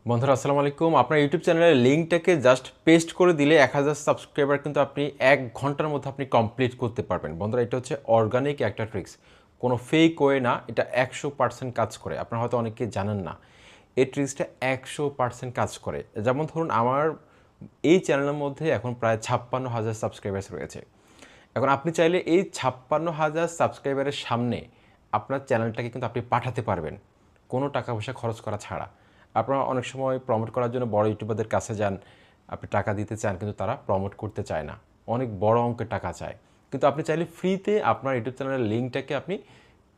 বন্ধুরা আসসালামু আলাইকুম। আপনার ইউটিউব চ্যানেলের লিঙ্কটাকে জাস্ট পেস্ট করে দিলে 1000 সাবস্ক্রাইবার কিন্তু আপনি 1 ঘন্টার মধ্যে আপনি কমপ্লিট করতে পারবেন। বন্ধুরা এটা হচ্ছে অর্গানিক একটা ট্রিক্স, কোনো ফেক ওয়ে না, এটা 100% কাজ করে। আপনারা হয়তো অনেকে জানেন না এই ট্রিক্সটা 100% কাজ করে। যেমন ধরুন আমার এই চ্যানেলের মধ্যে এখন প্রায় 56,000 সাবস্ক্রাইবার্স রয়েছে। এখন আপনি চাইলে এই 56,000 সাবস্ক্রাইবারের সামনে আপনার চ্যানেলটাকে কিন্তু আপনি পাঠাতে পারবেন কোনো টাকা পয়সা খরচ করা ছাড়া। আপনারা অনেক সময় প্রমোট করার জন্য বড় ইউটিউবারদের কাছে যান, আপনি টাকা দিতে চান কিন্তু তারা প্রমোট করতে চায় না, অনেক বড় অঙ্কের টাকা চায়। কিন্তু আপনি চাইলে ফ্রিতে আপনার ইউটিউব চ্যানেলের লিঙ্কটাকে আপনি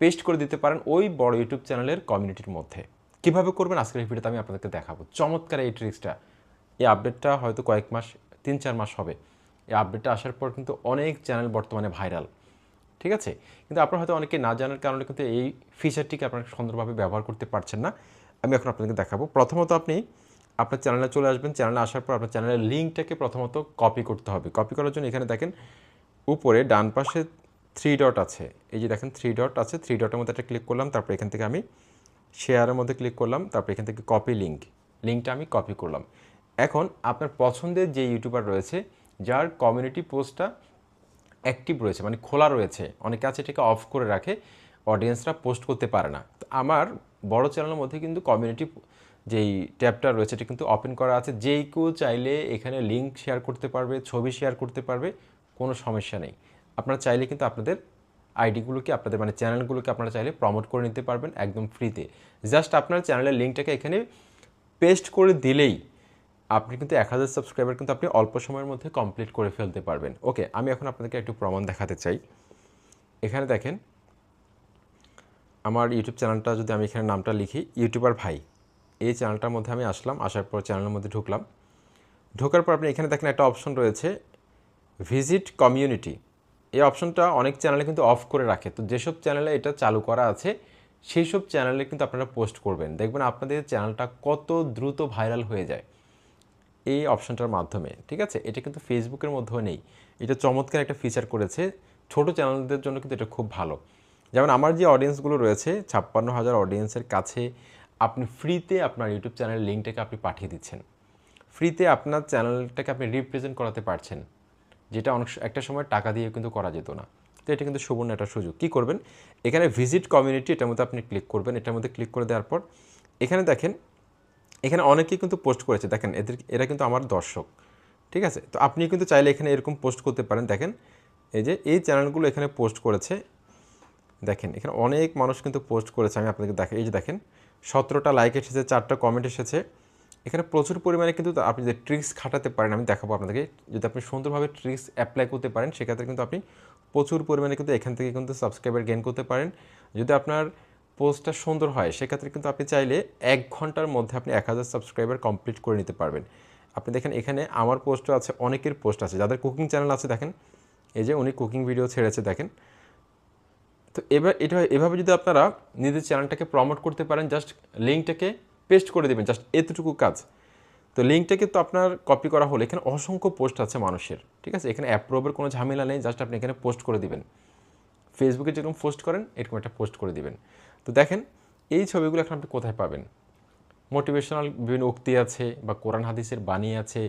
পেস্ট করে দিতে পারেন ওই বড় ইউটিউব চ্যানেলের কমিউনিটির মধ্যে। কীভাবে করবেন আজকের এই ভিডিওতে আমি আপনাদেরকে দেখাবো। চমৎকার এই ট্রিক্সটা, এই আপডেটটা হয়তো কয়েক মাস, 3-4 মাস হবে। এই আপডেটটা আসার পর কিন্তু অনেক চ্যানেল বর্তমানে ভাইরাল, ঠিক আছে। কিন্তু আপনারা হয়তো অনেকে না জানার কারণে কিন্তু এই ফিচারটিকে আপনারা সুন্দরভাবে ব্যবহার করতে পারছেন না। আমি এখন আপনাদেরকে দেখাবো। প্রথমত আপনি আপনার চ্যানেলে চলে আসবেন। চ্যানেলে আসার পর আপনার চ্যানেলের লিঙ্কটাকে প্রথমত কপি করতে হবে। কপি করার জন্য এখানে দেখেন উপরে ডান পাশে 3 ডট আছে। এই যে দেখেন 3 ডট আছে, 3 ডটের মধ্যে একটা ক্লিক করলাম, তারপর এখান থেকে আমি শেয়ারের মধ্যে ক্লিক করলাম, তারপর এখান থেকে কপি লিঙ্কটা আমি কপি করলাম। এখন আপনার পছন্দের যে ইউটিউবার রয়েছে যার কমিউনিটি পোস্টটা অ্যাক্টিভ রয়েছে, মানে খোলা রয়েছে, অনেকে আছে এটাকে অফ করে রাখে, অডিয়েন্সরা পোস্ট করতে পারে না। তো আমার বড় চ্যানেলের মধ্যে কিন্তু কমিউনিটি যেই ট্যাবটা রয়েছে এটা কিন্তু ওপেন করা আছে। যেই কেউ চাইলে এখানে লিঙ্ক শেয়ার করতে পারবে, ছবি শেয়ার করতে পারবে, কোনো সমস্যা নেই। আপনারা চাইলে কিন্তু আপনাদের আইডিগুলোকে, আপনাদের মানে চ্যানেলগুলোকে আপনারা চাইলে প্রমোট করে নিতে পারবেন একদম ফ্রিতে। জাস্ট আপনার চ্যানেলের লিঙ্কটাকে এখানে পেস্ট করে দিলেই আপনি কিন্তু 1000 সাবস্ক্রাইবার কিন্তু আপনি অল্প সময়ের মধ্যে কমপ্লিট করে ফেলতে পারবেন। ওকে, আমি এখন আপনাদেরকে একটু প্রমাণ দেখাতে চাই। এখানে দেখেন আমার ইউটিউব চ্যানেলটা, যদি আমি এখানে নামটা লিখি ইউটিউবার ভাই, এই চ্যানেলটার মধ্যে আমি আসলাম, আসার পর চ্যানেলের মধ্যে ঢুকলাম। ঢোকার পর আপনি এখানে দেখেন একটা অপশন রয়েছে ভিজিট কমিউনিটি। এই অপশনটা অনেক চ্যানেলে কিন্তু অফ করে রাখে। তো যেসব চ্যানেলে এটা চালু করা আছে সেই সব চ্যানেলে কিন্তু আপনারা পোস্ট করবেন, দেখবেন আপনাদের চ্যানেলটা কত দ্রুত ভাইরাল হয়ে যায় এই অপশনটার মাধ্যমে, ঠিক আছে। এটা কিন্তু ফেসবুকের মধ্যেও নেই। এটা চমৎকার একটা ফিচার করেছে ছোট চ্যানেলদের জন্য, কিন্তু এটা খুব ভালো। যেমন আমার যে অডিয়েন্সগুলো রয়েছে 56,000 অডিয়েন্সের কাছে আপনি ফ্রিতে আপনার ইউটিউব চ্যানেলের লিঙ্কটাকে আপনি পাঠিয়ে দিচ্ছেন। ফ্রিতে আপনার চ্যানেলটাকে আপনি রিপ্রেজেন্ট করাতে পারছেন, যেটা অনেক একটা সময় টাকা দিয়ে কিন্তু করা যেত না। তো এটা কিন্তু সুবর্ণ একটা সুযোগ। কী করবেন, এখানে ভিজিট কমিউনিটি, এটার মধ্যে আপনি ক্লিক করবেন। এটার মধ্যে ক্লিক করে দেওয়ার পর এখানে দেখেন, এখানে অনেকেই কিন্তু পোস্ট করেছে, দেখেন এরা কিন্তু আমার দর্শক, ঠিক আছে। তো আপনি কিন্তু চাইলে এখানে এরকম পোস্ট করতে পারেন। দেখেন এই যে এই চ্যানেলগুলো এখানে পোস্ট করেছে, দেখেন এখানে অনেক মানুষ কিন্তু পোস্ট করেছে। আমি আপনাদেরকে দেখেন, এই যে দেখেন 17টা লাইক এসেছে, 4টা কমেন্ট এসেছে। এখানে প্রচুর পরিমাণে কিন্তু আপনি যে ট্রিক্স খাটাতে পারেন, আমি দেখাবো আপনাদেরকে। যদি আপনি সুন্দরভাবে ট্রিক্স অ্যাপ্লাই করতে পারেন সেক্ষেত্রে কিন্তু আপনি প্রচুর পরিমাণে কিন্তু এখান থেকে কিন্তু সাবস্ক্রাইবার গেইন করতে পারেন। যদি আপনার পোস্টটা সুন্দর হয় সেক্ষেত্রে কিন্তু আপনি চাইলে 1 ঘন্টার মধ্যে আপনি 1000 সাবস্ক্রাইবার কমপ্লিট করে নিতে পারবেন। আপনি দেখেন এখানে আমার পোস্টও আছে, অনেকের পোস্ট আছে, যাদের কুকিং চ্যানেল আছে দেখেন এই যে উনি কুকিং ভিডিও ছেড়েছে দেখেন। তো এভাবে যদি আপনারা নিজের চ্যানেলটাকে প্রমোট করতে পারেন, জাস্ট লিঙ্কটাকে পেস্ট করে দেবেন, জাস্ট এতটুকু কাজ। তো লিঙ্কটাকে তো আপনার কপি করা হলো, এখানে অসংখ্য পোস্ট আছে মানুষের, ঠিক আছে। এখানে অ্যাপ্রুভের কোনো ঝামেলা নেই, জাস্ট আপনি এখানে পোস্ট করে দিবেন। ফেসবুকে যেরকম পোস্ট করেন এরকম একটা পোস্ট করে দিবেন। তো দেখেন এই ছবিগুলো এখন আপনি কোথায় পাবেন, মোটিভেশনাল বিভিন্ন উক্তি আছে, বা কোরআন হাদিসের বাণী আছে,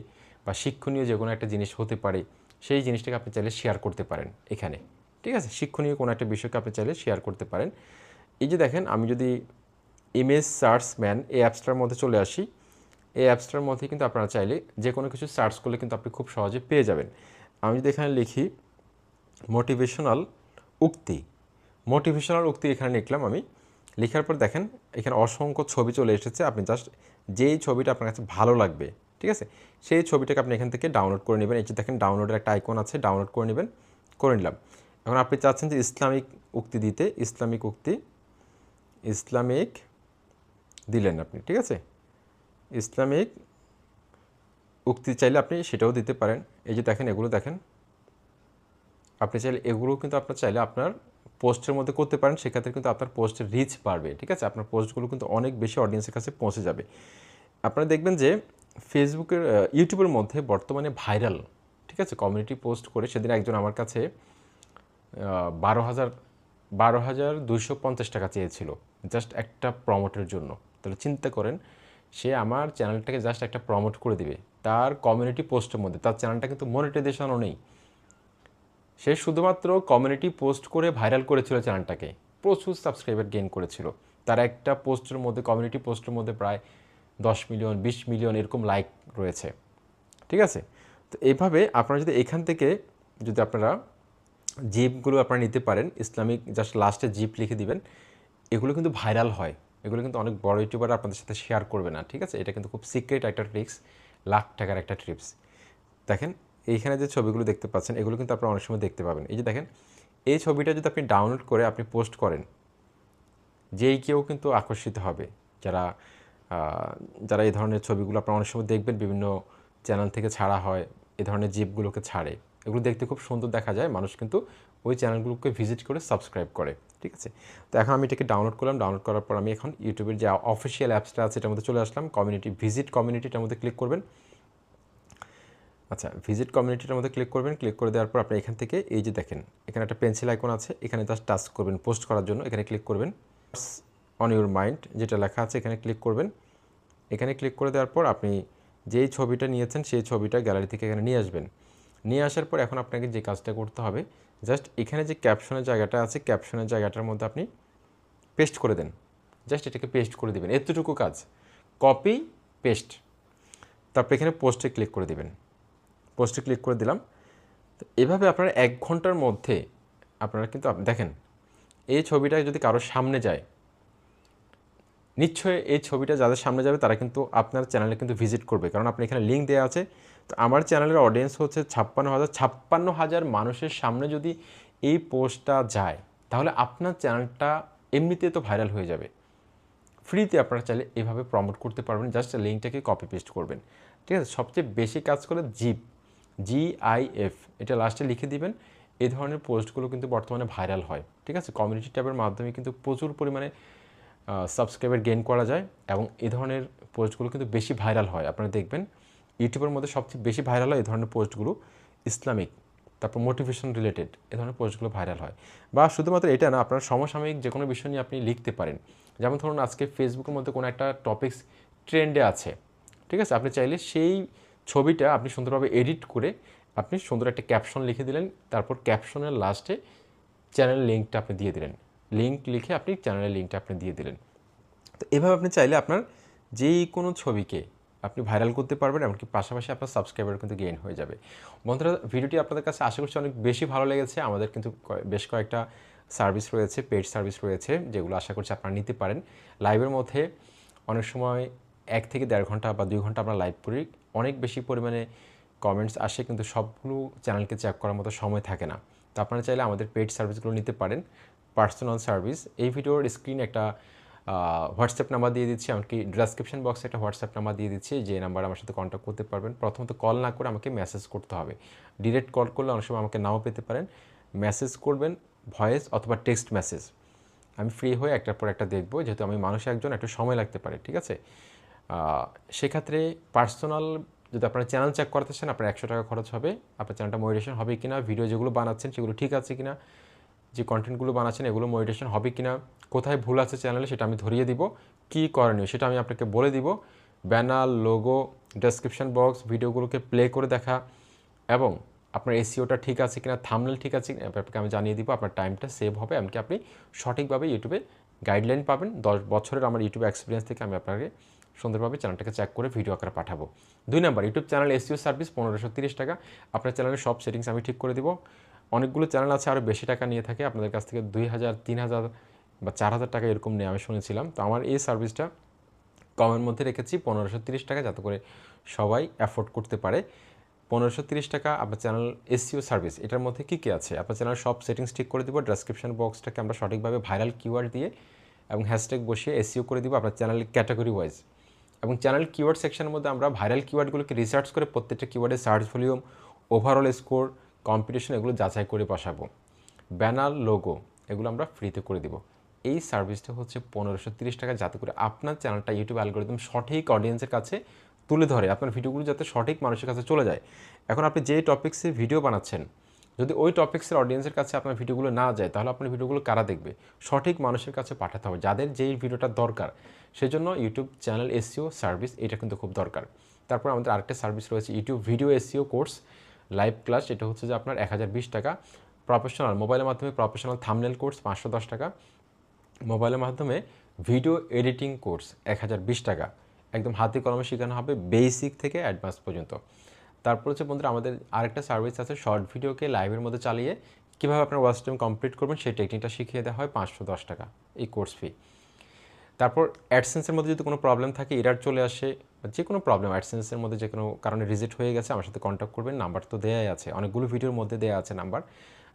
বা শিক্ষণীয় যে কোনো একটা জিনিস হতে পারে, সেই জিনিসটাকে আপনি চাইলে শেয়ার করতে পারেন এখানে, ঠিক আছে। শিক্ষণীয় কোনো একটা বিষয়কে আপনি চাইলে শেয়ার করতে পারেন। এই যে দেখেন আমি যদি ইমেজ সার্চ ম্যান এই অ্যাপসটার মধ্যে চলে আসি, এই অ্যাপসটার মধ্যে কিন্তু আপনারা চাইলে যে কোনো কিছু সার্চ করলে কিন্তু আপনি খুব সহজে পেয়ে যাবেন। আমি যদি এখানে লিখি মোটিভেশনাল উক্তি, মোটিভেশনাল উক্তি এখানে লিখলাম আমি। লেখার পর দেখেন এখানে অসংখ্য ছবি চলে এসেছে। আপনি জাস্ট যেই ছবিটা আপনার কাছে ভালো লাগবে, ঠিক আছে, সেই ছবিটাকে আপনি এখান থেকে ডাউনলোড করে নেবেন। এই যে দেখেন ডাউনলোডের একটা আইকন আছে, ডাউনলোড করে নেবেন, করে নিলাম। এখন আপনি চাচ্ছেন যে ইসলামিক উক্তি দিতে, ইসলামিক উক্তি, ইসলামিক দিলেন আপনি, ঠিক আছে। ইসলামিক উক্তি চাইলে আপনি সেটাও দিতে পারেন। এই যে দেখেন এগুলো দেখেন, আপনি চাইলে এগুলো কিন্তু আপনার চাইলে আপনার পোস্টের মধ্যে করতে পারেন, সেক্ষেত্রে কিন্তু আপনার পোস্টের রিচ বাড়বে, ঠিক আছে। আপনার পোস্টগুলো কিন্তু অনেক বেশি অডিয়েন্সের কাছে পৌঁছে যাবে। আপনারা দেখবেন যে ফেসবুকের ইউটিউবের মধ্যে বর্তমানে ভাইরাল, ঠিক আছে, কমিউনিটি পোস্ট করে সেদিন একজন আমার কাছে 12,250 টাকা চেয়েছিল জাস্ট একটা প্রমোটের জন্য। তাহলে চিন্তা করেন সে আমার চ্যানেলটাকে জাস্ট একটা প্রমোট করে দিবে তার কমিউনিটি পোস্টের মধ্যে। তার চ্যানেলটা কিন্তু মনিটাইজেশনও নেই, সে শুধুমাত্র কমিউনিটি পোস্ট করে ভাইরাল করেছিল চ্যানেলটাকে, প্রচুর সাবস্ক্রাইবার গেইন করেছিল। তার একটা পোস্টের মধ্যে, কমিউনিটি পোস্টের মধ্যে প্রায় 10 মিলিয়ন 20 মিলিয়ন এরকম লাইক রয়েছে, ঠিক আছে। তো এইভাবে আপনারা যদি এখান থেকে যদি আপনারা জিপগুলো আপনারা নিতে পারেন, ইসলামিক জাস্ট লাস্টে জিপ লিখে দিবেন, এগুলো কিন্তু ভাইরাল হয়। এগুলো কিন্তু অনেক বড় ইউটিউবার আপনাদের সাথে শেয়ার করবে না, ঠিক আছে। এটা কিন্তু খুব সিক্রেট একটা ট্রিক্স, লাখ টাকার একটা ট্রিপস। দেখেন এইখানে যে ছবিগুলো দেখতে পাচ্ছেন, এগুলো কিন্তু আপনারা অনেক সময় দেখতে পাবেন। এই যে দেখেন, এই ছবিটা যদি আপনি ডাউনলোড করে আপনি পোস্ট করেন, যেই কেউ কিন্তু আকর্ষিত হবে। যারা যারা এই ধরনের ছবিগুলো আপনারা অনেক সময় দেখবেন বিভিন্ন চ্যানেল থেকে ছাড়া হয়, এই ধরনের জিপগুলোকে ছাড়ে, এগুলো দেখতে খুব সুন্দর দেখা যায়, মানুষ কিন্তু ওই চ্যানেলগুলোকে ভিজিট করে সাবস্ক্রাইব করে, ঠিক আছে। তো এখন আমি এটাকে ডাউনলোড করলাম, ডাউনলোড করার পর আমি এখন ইউটিউবের যে অফিসিয়াল অ্যাপসটা আছে এটার মধ্যে চলে আসলাম, কমিউনিটি, ভিজিট কমিউনিটিটার মধ্যে ক্লিক করবেন। আচ্ছা, ভিজিট কমিউনিটিটার মধ্যে ক্লিক করবেন, ক্লিক করে দেওয়ার পর আপনি এখান থেকে এই যে দেখেন এখানে একটা পেন্সিল আইকন আছে, এখানে জাস্ট টাচ করবেন পোস্ট করার জন্য, এখানে ক্লিক করবেন। অন ইউর মাইন্ড যেটা লেখা আছে এখানে ক্লিক করবেন। এখানে ক্লিক করে দেওয়ার পর আপনি যেই ছবিটা নিয়েছেন সেই ছবিটা গ্যালারি থেকে এখানে নিয়ে আসবেন। নিয়ে আসার পর এখন আপনাকে যে কাজটা করতে হবে, জাস্ট এখানে যে ক্যাপশনের জায়গাটা আছে, ক্যাপশনের জায়গাটার মধ্যে আপনি পেস্ট করে দেন, জাস্ট এটাকে পেস্ট করে দেবেন, এতটুকু কাজ, কপি পেস্ট। তারপর এখানে পোস্টে ক্লিক করে দেবেন, পোস্টে ক্লিক করে দিলাম। তো এভাবে আপনারা 1 ঘন্টার মধ্যে আপনারা কিন্তু দেখেন এই ছবিটা যদি কারোর সামনে যায়, নিশ্চয়ই এই ছবিটা যাদের সামনে যাবে তারা কিন্তু আপনার চ্যানেলে কিন্তু ভিজিট করবে, কারণ আপনি এখানে লিঙ্ক দেওয়া আছে। তো আমার চ্যানেলের অডিয়েন্স হচ্ছে 56,000 মানুষের সামনে যদি এই পোস্টটা যায়, তাহলে আপনার চ্যানেলটা এমনিতে তো ভাইরাল হয়ে যাবে। ফ্রিতে আপনারা চাইলে এভাবে প্রমোট করতে পারবেন, জাস্ট লিঙ্কটাকে কপি পেস্ট করবেন, ঠিক আছে। সবচেয়ে বেশি কাজ করে জিপ, GIF, এটা লাস্টে লিখে দিবেন। এই ধরনের পোস্টগুলো কিন্তু বর্তমানে ভাইরাল হয়, ঠিক আছে। কমিউনিটি ট্যাবের মাধ্যমে কিন্তু প্রচুর পরিমাণে সাবস্ক্রাইবার গেইন করা যায় এবং এই ধরনের পোস্টগুলো কিন্তু বেশি ভাইরাল হয়। আপনারা দেখবেন ইউটিউবের মধ্যে সবচেয়ে বেশি ভাইরাল হয় এই ধরনের পোস্টগুলো, ইসলামিক, তারপর মোটিভেশন রিলেটেড এই ধরনের পোস্টগুলো ভাইরাল হয়। বা শুধুমাত্র এটা না, আপনার সমসাময়িক যে কোনো বিষয় নিয়ে আপনি লিখতে পারেন। যেমন ধরুন আজকে ফেসবুকের মধ্যে কোনো একটা টপিকস ট্রেন্ডে আছে, ঠিক আছে, আপনি চাইলে সেই ছবিটা আপনি সুন্দরভাবে এডিট করে আপনি সুন্দর একটা ক্যাপশন লিখে দিলেন, তারপর ক্যাপশনের লাস্টে চ্যানেল লিঙ্কটা আপনি দিয়ে দিলেন, লিঙ্ক লিখে আপনি চ্যানেলের লিঙ্কটা আপনি দিয়ে দিলেন। তো এভাবে আপনি চাইলে আপনার যেই কোনো ছবিকে আপনি ভাইরাল করতে পারবেন, এমনকি পাশাপাশি আপনার সাবস্ক্রাইবার কিন্তু গেইন হয়ে যাবে। বন্ধুরা, ভিডিওটি আপনাদের কাছে আশা করছি অনেক বেশি ভালো লেগেছে। আমাদের কিন্তু বেশ কয়েকটা সার্ভিস রয়েছে, পেড সার্ভিস রয়েছে, যেগুলো আশা করছি আপনারা নিতে পারেন। লাইভের মধ্যে অনেক সময় 1 থেকে 1.5 ঘন্টা বা 2 ঘন্টা আমরা লাইভ করি, অনেক বেশি পরিমাণে কমেন্টস আসে, কিন্তু সবগুলো চ্যানেলকে চেক করার মতো সময় থাকে না। তো আপনারা চাইলে আমাদের পেড সার্ভিসগুলো নিতে পারেন, পার্সোনাল সার্ভিস। এই ভিডিওর স্ক্রিনে একটা হোয়াটসঅ্যাপ নাম্বার দিয়ে দিচ্ছি, এমনকি ডেসক্রিপশন বক্সে একটা হোয়াটসঅ্যাপ নাম্বার দিয়ে দিচ্ছি, যে নাম্বার আমার সাথে কন্ট্যাক্ট করতে পারবেন। প্রথমত কল না করে আমাকে মেসেজ করতে হবে, ডিরেক্ট কল করলে অনেক সময় আমাকে নাও পেতে পারেন। মেসেজ করবেন, ভয়েস অথবা টেক্সট মেসেজ। আমি ফ্রি হয়ে একটার পর একটা দেখবো, যেহেতু আমি মানুষ একজন, একটু সময় লাগতে পারে, ঠিক আছে। সেক্ষেত্রে পার্সোনাল যদি আপনারা চ্যানেল চেক করতে চান, আপনার 100 টাকা খরচ হবে। আপনার চ্যানেলটা মনিটাইজেশন হবে কিনা, ভিডিও যেগুলো বানাচ্ছেন সেগুলো ঠিক আছে কিনা, যে কন্টেন্টগুলো বানাচ্ছেন এগুলো মনিটাইজেশন হবে কিনা, কোথায় ভুল আছে চ্যানেলে সেটা আমি ধরিয়ে দিব, কী করণীয় সেটা আমি আপনাকে বলে দিব। ব্যানার, লোগো, ডেসক্রিপশন বক্স, ভিডিওগুলোকে প্লে করে দেখা এবং আপনার এসইওটা ঠিক আছে কিনা, থাম্বনেল ঠিক আছে কিনা আপনাকে আমি জানিয়ে দিব। আপনার টাইমটা সেভ হবে, এমনকি আপনি সঠিকভাবে ইউটিউবে গাইডলাইন পাবেন। 10 বছরের আমার ইউটিউব এক্সপিরিয়েন্স থেকে আমি আপনাকে সুন্দরভাবে চ্যানেলটাকে চেক করে ভিডিও আকারে পাঠাবো। 2 number, YouTube channel SEO service 1530 টাকা। আপনার চ্যানেলের সব সেটিংস আমি ঠিক করে দিব। অনেকগুলো চ্যানেল আছে আরও বেশি টাকা নিয়ে থাকে, আপনাদের কাছ থেকে 2000, 3000 বা 4000 টাকা এরকম নিয়ে আমি শুনেছিলাম। তো আমার এই সার্ভিসটা কমের মধ্যে রেখেছি 1530 টাকা, যাতে করে সবাই অ্যাফোর্ড করতে পারে। 1530 টাকা আপনার চ্যানেল এসইও সার্ভিস। এটার মধ্যে কী কী আছে, আপনার চ্যানেল সব সেটিংস ঠিক করে দিব। ডেসক্রিপশন বক্সটাকে আমরা সঠিকভাবে ভাইরাল কিওয়ার্ড দিয়ে এবং হ্যাশট্যাগ বসিয়ে এসইও করে দিব আপনার চ্যানেলের ক্যাটাগরি ওয়াইজ। এবং চ্যানেল কিওয়ার্ড সেকশনের মধ্যে আমরা ভাইরাল কিওয়ার্ডগুলোকে রিসার্চ করে প্রত্যেকটা কিওয়ার্ডের search volume, overall score, competition এগুলো যাচাই করে বসাবো। ব্যানার, লোগো এগুলো আমরা ফ্রিতে করে দিব। এই সার্ভিসটা হচ্ছে 1530 টাকা, যাতে করে আপনার চ্যানেলটা ইউটিউব অ্যালগরিদম সঠিক অডিয়েন্সের কাছে তুলে ধরে, আপনার ভিডিওগুলো যাতে সঠিক মানুষের কাছে চলে যায়। এখন আপনি যে টপিক্সে ভিডিও বানাচ্ছেন যদি ওই টপিক্সের অডিয়েন্সের কাছে আপনার ভিডিওগুলো না যায় তাহলে আপনার ভিডিওগুলো কারা দেখবে? সঠিক মানুষের কাছে পাঠাতে হবে, যাদের যেই ভিডিওটা দরকার। সেজন্য ইউটিউব চ্যানেল এসইও সার্ভিস এটা কিন্তু খুব দরকার। তারপর আমাদের আরেকটা সার্ভিস রয়েছে YouTube video SEO course live class, এটা হচ্ছে যে আপনার 1020 টাকা। প্রফেশনাল মোবাইলের মাধ্যমে প্রফেশনাল থাম্বনেল কোর্স 510 টাকা। মোবাইলের মাধ্যমে ভিডিও এডিটিং কোর্স 1020 টাকা। একদম হাতে কলমে শেখানো হবে বেসিক থেকে অ্যাডভান্স পর্যন্ত। তারপর হচ্ছে বন্ধুরা আমাদের আরেকটা সার্ভিস আছে, শর্ট ভিডিওকে লাইভের মধ্যে চালিয়ে কীভাবে আপনার ওয়াচ টাইম কমপ্লিট করবেন সেই টেকনিকটা শিখিয়ে দেওয়া হয় 510 টাকা এই কোর্স ফি। তারপর অ্যাডসেন্সের মধ্যে যদি কোনো প্রবলেম থাকে, এরার চলে আসে, যে কোনো প্রবলেম অ্যাডসেন্সের মধ্যে যে কোনো কারণে রিজেক্ট হয়ে গেছে, আমার সাথে কন্ট্যাক্ট করবেন। নাম্বার তো দেওয়াই আছে, অনেকগুলো ভিডিওর মধ্যে দেওয়া আছে নাম্বার।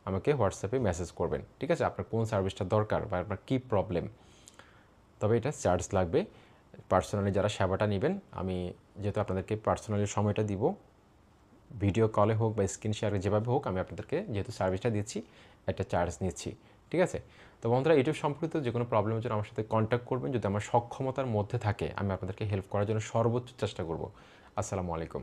আমাকে হোয়াটসঅ্যাপে মেসেজ করবেন, ঠিক আছে? আপনার কোন সার্ভিসটা দরকার বা আপনার কী প্রবলেম। তবে এটা চার্জ লাগবে। পার্সোনালি যারা সেবাটা নেবেন, আমি যেহেতু আপনাদেরকে পার্সোনালি সময়টা দিব, ভিডিও কলে হোক বা স্ক্রিন শেয়ারে যেভাবে হোক, আমি আপনাদেরকে যেহেতু সার্ভিসটা দিচ্ছি একটা চার্জ নিচ্ছি, ঠিক আছে? তো বন্ধুরা, ইউটিউব সম্পর্কিত যে কোনো প্রবলেমের জন্য আমার সাথে কন্ট্যাক্ট করবেন। যদি আমার সক্ষমতার মধ্যে থাকে আমি আপনাদেরকে হেল্প করার জন্য সর্বোচ্চ চেষ্টা করব। আসসালামু আলাইকুম।